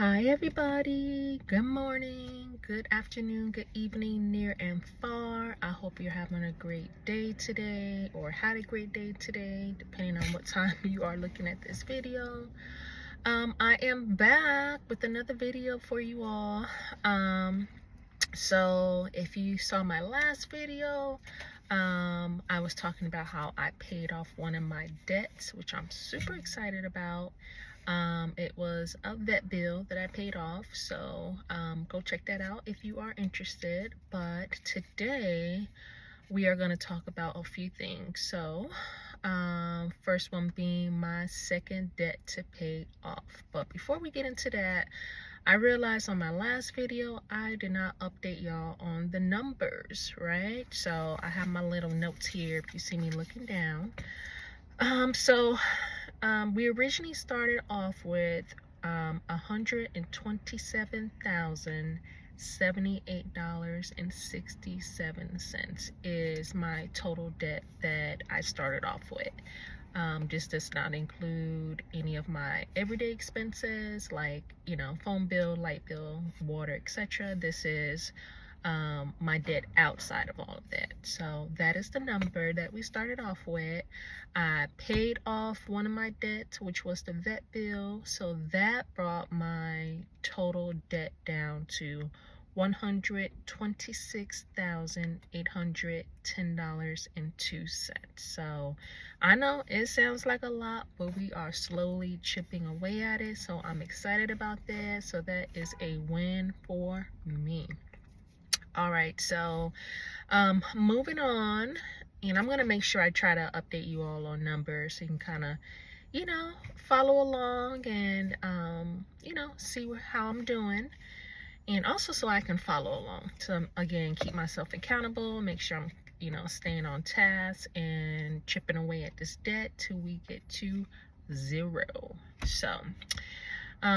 Hi everybody, good morning, good afternoon, good evening, near and far. I hope you're having a great day today or had a great day today, depending on what time you are looking at this video. I am back with another video for you all. So if you saw my last video, I was talking about how I paid off one of my debts, which I'm super excited about. It was a vet bill that I paid off, so go check that out if you are interested. But today we are going to talk about a few things. So first one being my second debt to pay off. But before we get into that, I realized on my last video I did not update y'all on the numbers, right? So I have my little notes here if you see me looking down. We originally started off with $127,078.67 is my total debt that I started off with. This does not include any of my everyday expenses like, phone bill, light bill, water, etc. This is my debt outside of all of that. So that is the number that we started off with. I paid off one of my debts, which was the vet bill. So that brought my total debt down to $126,810.02. So I know it sounds like a lot, but we are slowly chipping away at it. So I'm excited about that. So that is a win for me. All right, so moving on, and I'm gonna make sure I try to update you all on numbers so you can kind of follow along and see how I'm doing, and also so I can follow along to again keep myself accountable, make sure I'm staying on task and chipping away at this debt till we get to 0. So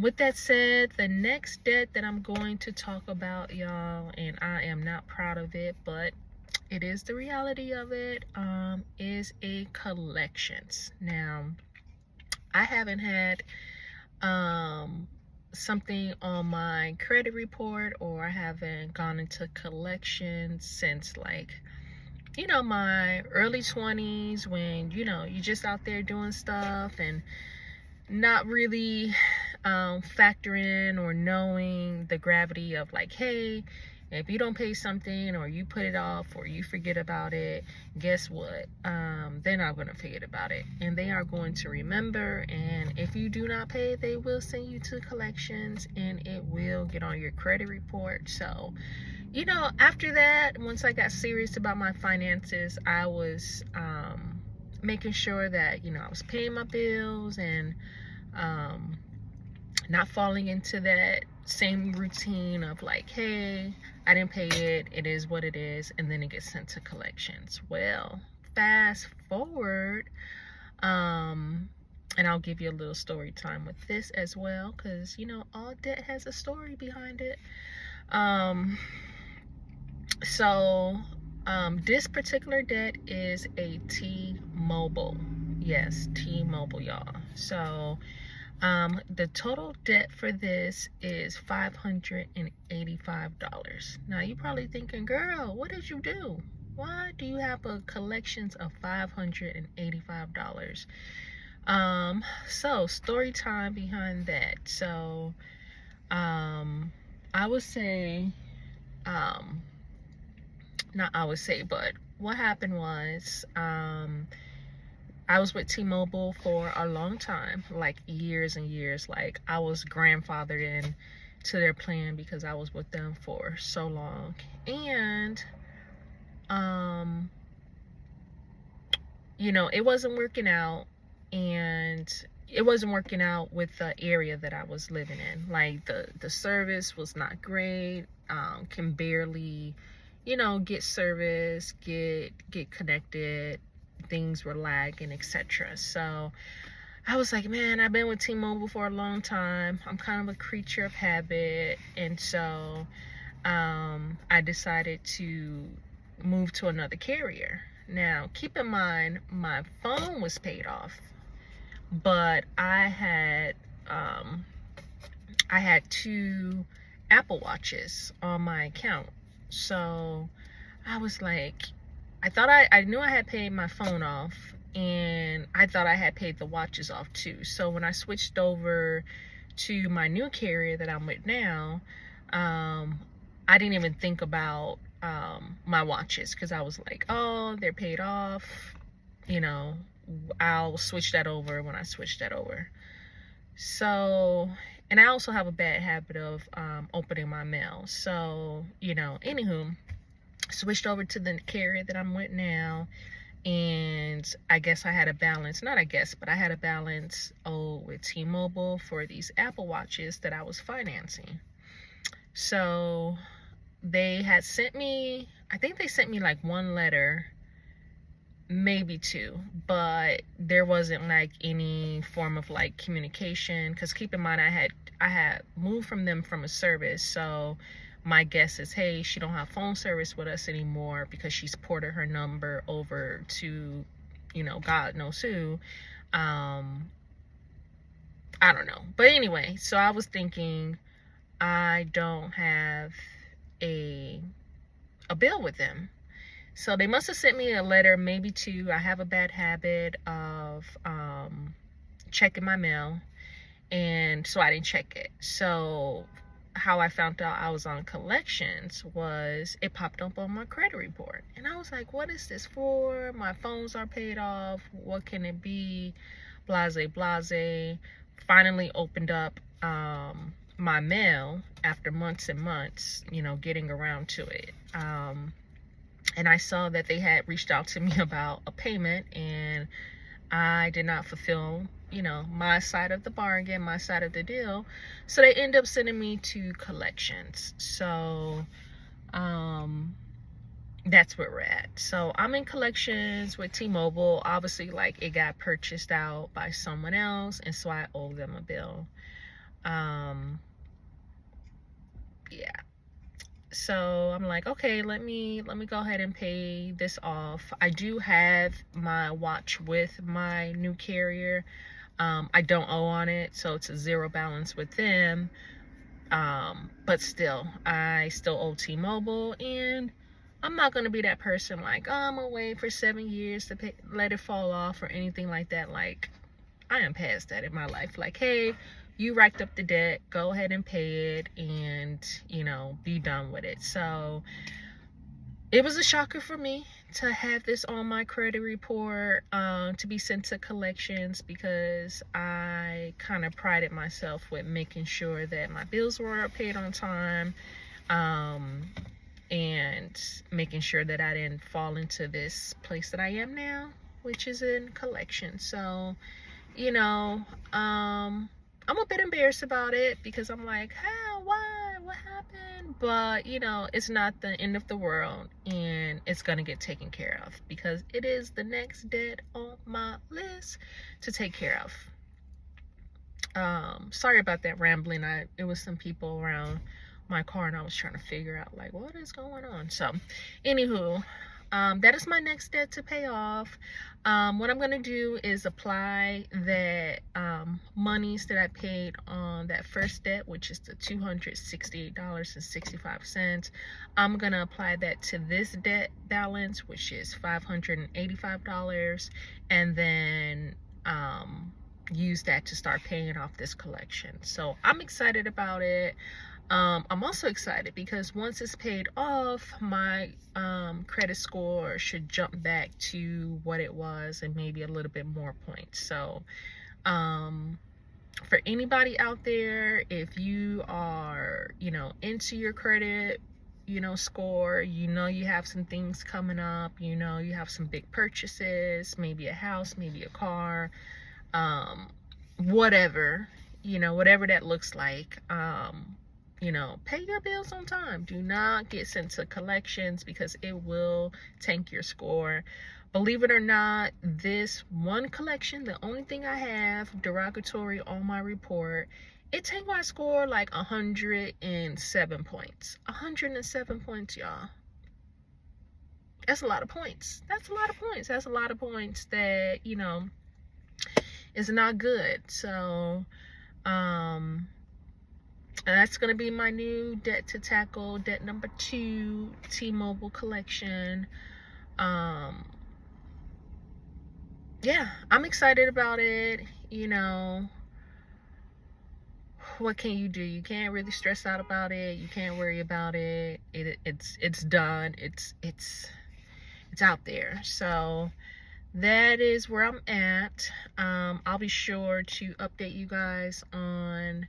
with that said, the next debt that I'm going to talk about, y'all, and I am not proud of it, but it is the reality of it, is a collections. Now, I haven't had something on my credit report, or I haven't gone into collections since my early 20s, when you're just out there doing stuff and not really factoring or knowing the gravity of hey, if you don't pay something, or you put it off, or you forget about it, guess what? They're not going to forget about it, and they are going to remember. And if you do not pay, they will send you to collections, and it will get on your credit report. So after that, once I got serious about my finances, I was making sure that I was paying my bills and not falling into that same routine of hey, I didn't pay it, it is what it is, and then it gets sent to collections. Well, fast forward, and I'll give you a little story time with this as well, because all debt has a story behind it. This particular debt is a T-Mobile. Yes, T-Mobile, y'all. So the total debt for this is $585. Now you're probably thinking, girl, what did you do? Why do you have a collections of $585? So story time behind that. So I would say, but what happened was, I was with T-Mobile for a long time, like years and years. Like I was grandfathered in to their plan because I was with them for so long. And it wasn't working out, and it wasn't working out with the area that I was living in. Like the service was not great. Can barely get service, get connected. Things were lagging, etc. So I was like, man, I've been with T-Mobile for a long time. I'm kind of a creature of habit, and so I decided to move to another carrier. Now, keep in mind, my phone was paid off, but I had I had 2 Apple Watches on my account. So I was like, I knew I had paid my phone off, and I thought I had paid the watches off too. So when I switched over to my new carrier that I'm with now, I didn't even think about my watches, because I was like, oh, they're paid off, you know, I'll switch that over when I switch that over. So, and I also have a bad habit of opening my mail. So, anywho, switched over to the carrier that I'm with now, and I guess I had a balance, not I guess, but I had a balance with T-Mobile for these Apple Watches that I was financing. So they had sent me, I think they sent me like 1 letter, maybe 2, but there wasn't like any form of like communication, because keep in mind I had moved from them from a service. So my guess is, hey, she don't have phone service with us anymore because she's ported her number over to, God knows who. I don't know, but anyway, so I was thinking, I don't have a bill with them. So they must have sent me a letter, maybe 2. I have a bad habit of checking my mail, and so I didn't check it. So how I found out I was on collections was it popped up on my credit report. And I was like, what is this for? My phones are paid off. What can it be? Blase, blase. Finally opened up my mail after months and months, getting around to it. And I saw that they had reached out to me about a payment, and I did not fulfill, my side of the bargain, my side of the deal. So they end up sending me to collections. So that's where we're at. So I'm in collections with T-Mobile. Obviously, like, it got purchased out by someone else, and so I owe them a bill. Yeah. So I'm like, okay, let me go ahead and pay this off. I do have my watch with my new carrier. I don't owe on it, so it's a 0 balance with them. But still, I still owe T-Mobile, and I'm not gonna be that person like, oh, I'm gonna wait for 7 years to let it fall off or anything like that. Like, I am past that in my life. Like, hey, you racked up the debt, go ahead and pay it, and be done with it. So it was a shocker for me to have this on my credit report, to be sent to collections, because I kind of prided myself with making sure that my bills were paid on time, and making sure that I didn't fall into this place that I am now, which is in collection. So I'm a bit embarrassed about it, because I'm like, how, why, what happened? But it's not the end of the world, and it's gonna get taken care of, because it is the next debt on my list to take care of. Sorry about that rambling. It was some people around my car, and I was trying to figure out like what is going on. So anywho, that is my next debt to pay off. What I'm gonna do is apply that monies that I paid on that first debt, which is the $268.65. I'm gonna apply that to this debt balance, which is $585, and then use that to start paying off this collection. So I'm excited about it. I'm also excited because once it's paid off, my credit score should jump back to what it was, and maybe a little bit more points. So for anybody out there, if you are into your credit score, you have some things coming up, you have some big purchases, maybe a house, maybe a car, whatever that looks like, pay your bills on time. Do not get sent to collections, because it will tank your score. Believe it or not, this one collection, the only thing I have derogatory on my report, it tanked my score like 107 points. 107 points, y'all. That's a lot of points. That's a lot of points. That's a lot of points that, is not good. So, that's going to be my new debt to tackle, debt number 2, T-Mobile collection. Yeah, I'm excited about it. You know, what can you do? You can't really stress out about it. You can't worry about it. It's done. It's out there. So that is where I'm at. I'll be sure to update you guys on,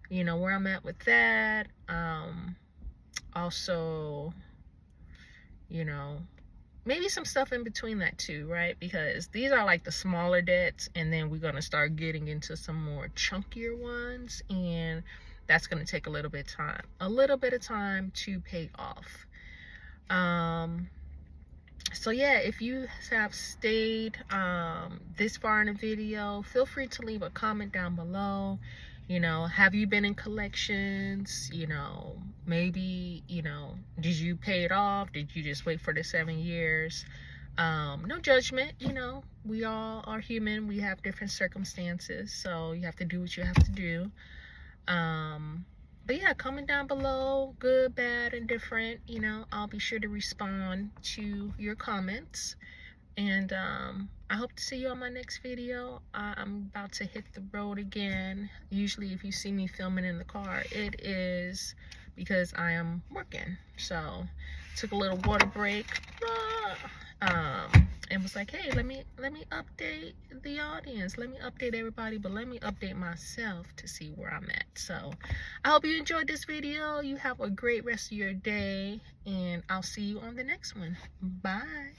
you know, where I'm at with that. Also, you know, maybe some stuff in between that too, right? Because these are like the smaller debts, and then we're going to start getting into some more chunkier ones, and that's going to take a little bit of time to pay off. So yeah, if you have stayed this far in the video, feel free to leave a comment down below. You know, have you been in collections? You know, maybe, you know, did you pay it off? Did you just wait for the 7 years? No judgment, you know, we all are human. We have different circumstances, so you have to do what you have to do. But yeah, comment down below, good, bad, and different. You know, I'll be sure to respond to your comments. And I hope to see you on my next video. I'm about to hit the road again. Usually if you see me filming in the car, it is because I am working. So took a little water break. And was like, hey, let me update the audience. Let me update everybody, but let me update myself to see where I'm at. So I hope you enjoyed this video. You have a great rest of your day, and I'll see you on the next one. Bye.